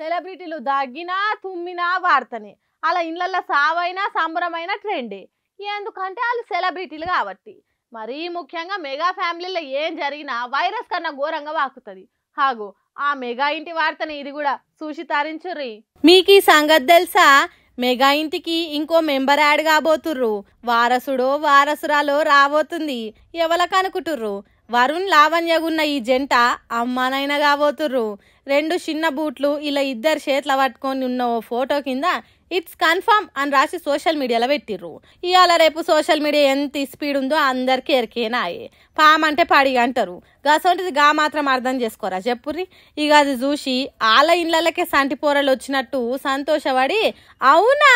సెలబ్రిటీలు దగ్గినా తుమ్మినా వార్తనే. అలా ఇళ్ళల్లో సావైనా సంబరమైన ట్రెండే. ఎందుకంటే వాళ్ళు సెలబ్రిటీలు కాబట్టి. మరీ ముఖ్యంగా మెగా ఫ్యామిలీలో ఏం జరిగినా వైరస్ కన్నా ఘోరంగా వాకుతుంది. హాగో ఆ మెగా ఇంటి వార్తని ఇది కూడా చూసి తరించుర్రి. మీకు ఈ సంగతి తెలుసా? మెగా ఇంటికి ఇంకో మెంబర్ యాడ్ కాబోతుర్రు. వారసుడో వారసురాలో రాబోతుంది. ఎవలకనుకుంటుర్రు? వరుణ్ లావణ్యగున్న ఈ జంట అమ్మానైనా కాబోతుర్రు. 2 చిన్న బూట్లు ఇలా ఇద్దరు చేతుల పట్టుకొని ఉన్న ఓ ఫోటో కింద ఇట్స్ కన్ఫర్మ్ అని రాసి సోషల్ మీడియాలో పెట్టిర్రు. ఇవాళ రేపు సోషల్ మీడియా ఎంత స్పీడ్ ఉందో అందరికీ ఎరికేనాయే. పామంటే పడి అంటారు. గసంటిది గా మాత్రం అర్థం చేసుకోరా చెప్పుర్రి. ఇక అది చూసి ఆల ఇళ్ళకే సంటి పోరలు వచ్చినట్టు సంతోషపడి అవునా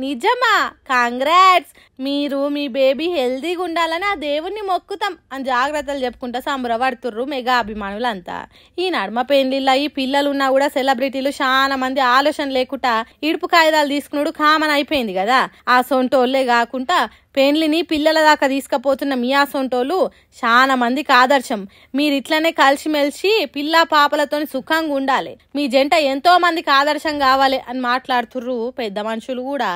నిజమా కంగ్రాట్స్ మీరు మీ బేబీ హెల్దీగా ఉండాలని ఆ దేవుణ్ణి మొక్కుతాం అని జాగ్రత్తలు చెప్పుకుంటా సంబరపడుతుర్రు మెగా అభిమానులంతా. ఈ నడుమ పెళ్లిళ్ళ ఈ పిల్లలున్నా కూడా సెలబ్రిటీలు చాలా మంది ఆలోచన లేకుండా ఇడుపు కాగితాలు తీసుకున్నాడు కామన్ అయిపోయింది కదా. ఆ సొంటోళ్లే కాకుండా పెళ్లిని పిల్లల దాకా తీసుకుపోతున్న మీ ఆ సొంటోళ్ళు చాలా మందికి ఆదర్శం. మీరు ఇట్లనే కలిసిమెలిసి పిల్ల పాపలతో సుఖంగా ఉండాలి. మీ జంట ఎంతో మందికి ఆదర్శం కావాలి అని మాట్లాడుతుర్రు పెద్ద మనుషులు కూడా.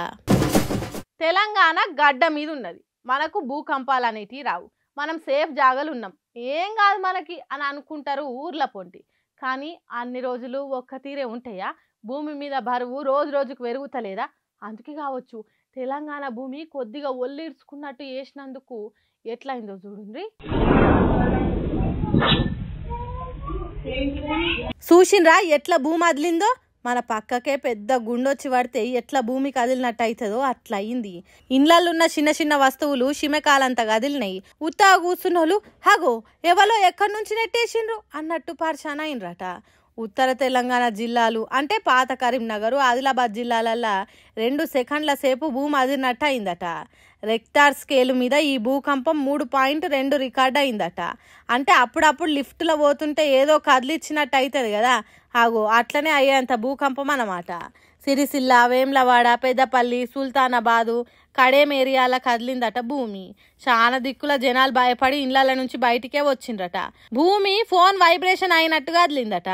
తెలంగాణ గడ్డ మీద ఉన్నది. మనకు భూకంపాలు అనేటివి రావు. మనం సేఫ్ జాగాలు ఉన్నాం. ఏం కాదు మనకి అని అనుకుంటారు ఊర్ల పొంటి. కానీ అన్ని రోజులు ఒక్క తీరే ఉంటాయా? భూమి మీద బరువు రోజు రోజుకు పెరుగుతలేదా? అందుకే కావచ్చు తెలంగాణ భూమి కొద్దిగా ఒల్లిడ్చుకున్నట్టు చేసినందుకు ఎట్లయిందో చూడండి. చూసిండ్రా ఎట్లా భూమి అదిలిందో? మన పక్కకే పెద్ద గుండొచ్చి పడితే ఎట్లా భూమి కదిలినట్టు అవుతుందో అట్లా అయింది. ఇండ్లల్లో చిన్న చిన్న వస్తువులు శిమకాలంతా కదిలినాయి. ఉత్తా కూర్చున్నోళ్ళు హగో ఎవరో ఎక్కడి నుంచి నెట్టేసిండ్రు అన్నట్టు పరిశాన అయినరట. ఉత్తర తెలంగాణ జిల్లాలు అంటే పాత కరీంనగర్ ఆదిలాబాద్ జిల్లాలల్లా 2 సెకండ్ల సేపు భూమి అదిరినట్టు అయిందట. రెక్టార్ స్కేలు మీద ఈ భూకంపం 3.2 రికార్డ్ అయిందట. అంటే అప్పుడప్పుడు లిఫ్ట్లో పోతుంటే ఏదో కదిలిచ్చినట్టు అవుతుంది కదా, ఆగో అట్లనే అయ్యేంత భూకంపం అన్నమాట. సిరిసిల్ల వేమ్లవాడ పెద్దపల్లి సుల్తానాబాదు కడేం ఏరియాల కదిలిందట భూమి. చాలా దిక్కుల జనాలు భయపడి ఇళ్ల నుంచి బయటికే వచ్చిండ్రట. భూమి ఫోన్ వైబ్రేషన్ అయినట్టు కదిలిందట.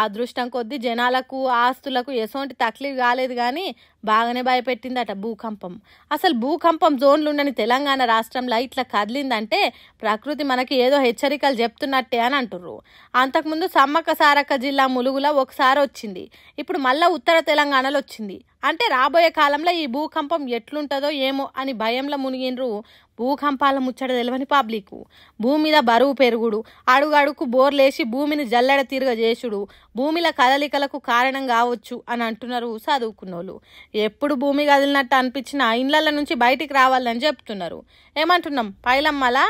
అదృష్టం కొద్దీ జనాలకు ఆస్తులకు ఎసోంటి తక్లీఫ్ కాలేదు కానీ బాగానే భయపెట్టిందట భూకంపం. అసలు భూకంపం జోన్లు ఉండని తెలంగాణ రాష్ట్రంలో ఇట్లా కదిలిందంటే ప్రకృతి మనకి ఏదో హెచ్చరికలు చెప్తున్నట్టే అని అంటుర్రు. అంతకుముందు సమ్మక్క సారక్క జిల్లా ములుగులో ఒకసారి వచ్చింది. ఇప్పుడు మళ్ళా ఉత్తర తెలంగాణలో వచ్చింది. అంటే రాబోయే కాలంలో ఈ భూకంపం ఎట్లుంటుందో ఏమో అని భయంలో మునిగినరు భూకంపాల ముచ్చట తెలియని పబ్లిక్. భూమి మీద బరువు పెరుగుడు, అడుగడుకు బోర్లేసి భూమిని జల్లెడ తిరగ చేసుడు భూమిల కదలికలకు కారణం కావచ్చు అని అంటున్నారు చదువుకున్నోళ్ళు. ఎప్పుడు భూమి కదిలినట్టు అనిపించినా ఇండ్ల నుంచి బయటికి రావాలని చెప్తున్నారు. ఏమంటున్నాం పైలమ్మలా?